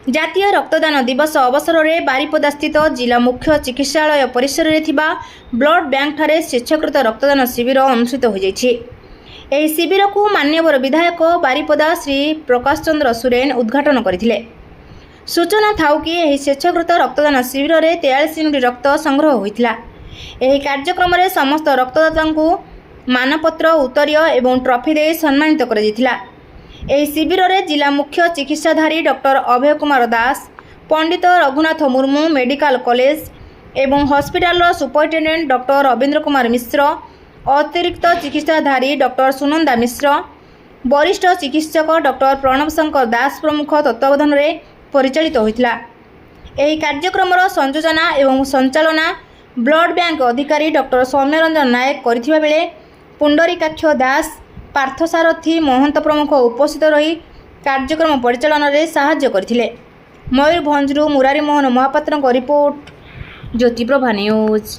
ଜାତୀୟ ରକ୍ତଦାନ ଦିବସ ଅବସରରେ ବାରିପଦା ସ୍ଥିତ ଜିଲ୍ଲା ମୁଖ୍ୟ ଚିକିତ୍ସାଳୟ ପରିସରରେ ଥିବା ବ୍ଲଡ୍ ବ୍ୟାଙ୍କଠାରେ ସ୍ୱେଚ୍ଛାକୃତ ରକ୍ତଦାନ ଶିବିର ଅନୁଷ୍ଠିତ ହୋଇଯାଇଛି। ଏହି ଶିବିରକୁ ମାନ୍ୟବର ବିଧାୟକ ବାରିପଦା ଶ୍ରୀ ପ୍ରକାଶ ଚନ୍ଦ୍ର ସୁରେନ ଉଦ୍ଘାଟନ କରିଥିଲେ। ସୂଚନା ଥାଉକି ଏହି ସ୍ୱେଚ୍ଛାକୃତ ରକ୍ତଦାନ ଶିବିରରେ 43 ୟୁନିଟ୍ ରକ୍ତ ସଂଗ୍ରହ ହୋଇଥିଲା। ଏହି କାର୍ଯ୍ୟକ୍ରମରେ ସମସ୍ତ ରକ୍ତଦାତାଙ୍କୁ ମାନପତ୍ର, ଉତ୍ତରୀୟ ଏବଂ ଟ୍ରଫି ଦେଇ ସମ୍ମାନିତ କରାଯାଇଥିଲା। ଏହି ଶିବିରରେ ଜିଲ୍ଲା ମୁଖ୍ୟ ଚିକିତ୍ସାଧାରୀ doctor Abhay Kumar Das, Pandit Raghunath Murmu medical college ଏବଂ ହସ୍ପିଟାଲର ସୁପରିଟେଣ୍ଡେଣ୍ଟ ଡକ୍ଟର ରବୀନ୍ଦ୍ର କୁମାର ମିଶ୍ର, ଅତିରିକ୍ତ ଚିକିତ୍ସାଧାରୀ ଡକ୍ଟର ସୁନନ୍ଦା ମିଶ୍ର, ବରିଷ୍ଠ ଚିକିତ୍ସକ ଡକ୍ଟର ପ୍ରଣବ ଶଙ୍କର ଦାସ ପ୍ରମୁଖ ତତ୍ତ୍ୱାବଧାନରେ ପରିଚାଳିତ ହୋଇଥିଲା। ଏହି କାର୍ଯ୍ୟକ୍ରମର ସଂଯୋଜନା ଏବଂ ସଞ୍ଚାଳନା ବ୍ଲଡ୍ ବ୍ୟାଙ୍କ ଅଧିକାରୀ ଡକ୍ଟର ସୌମ୍ୟରଞ୍ଜନ ନାୟକ କରିଥିବା ବେଳେ ପୁଣ୍ଡରୀକାକ୍ଷ ଦାସ, ପାର୍ଥସାରଥୀ ମହନ୍ତ ପ୍ରମୁଖ ଉପସ୍ଥିତ ରହି କାର୍ଯ୍ୟକ୍ରମ ପରିଚାଳନାରେ ସାହାଯ୍ୟ କରିଥିଲେ। ମୟୂରଭଞ୍ଜରୁ ମୁରାରୀ ମୋହନ ମହାପାତ୍ରଙ୍କ ରିପୋର୍ଟ, ଜ୍ୟୋତିପ୍ରଭା ନ୍ୟୁଜ୍।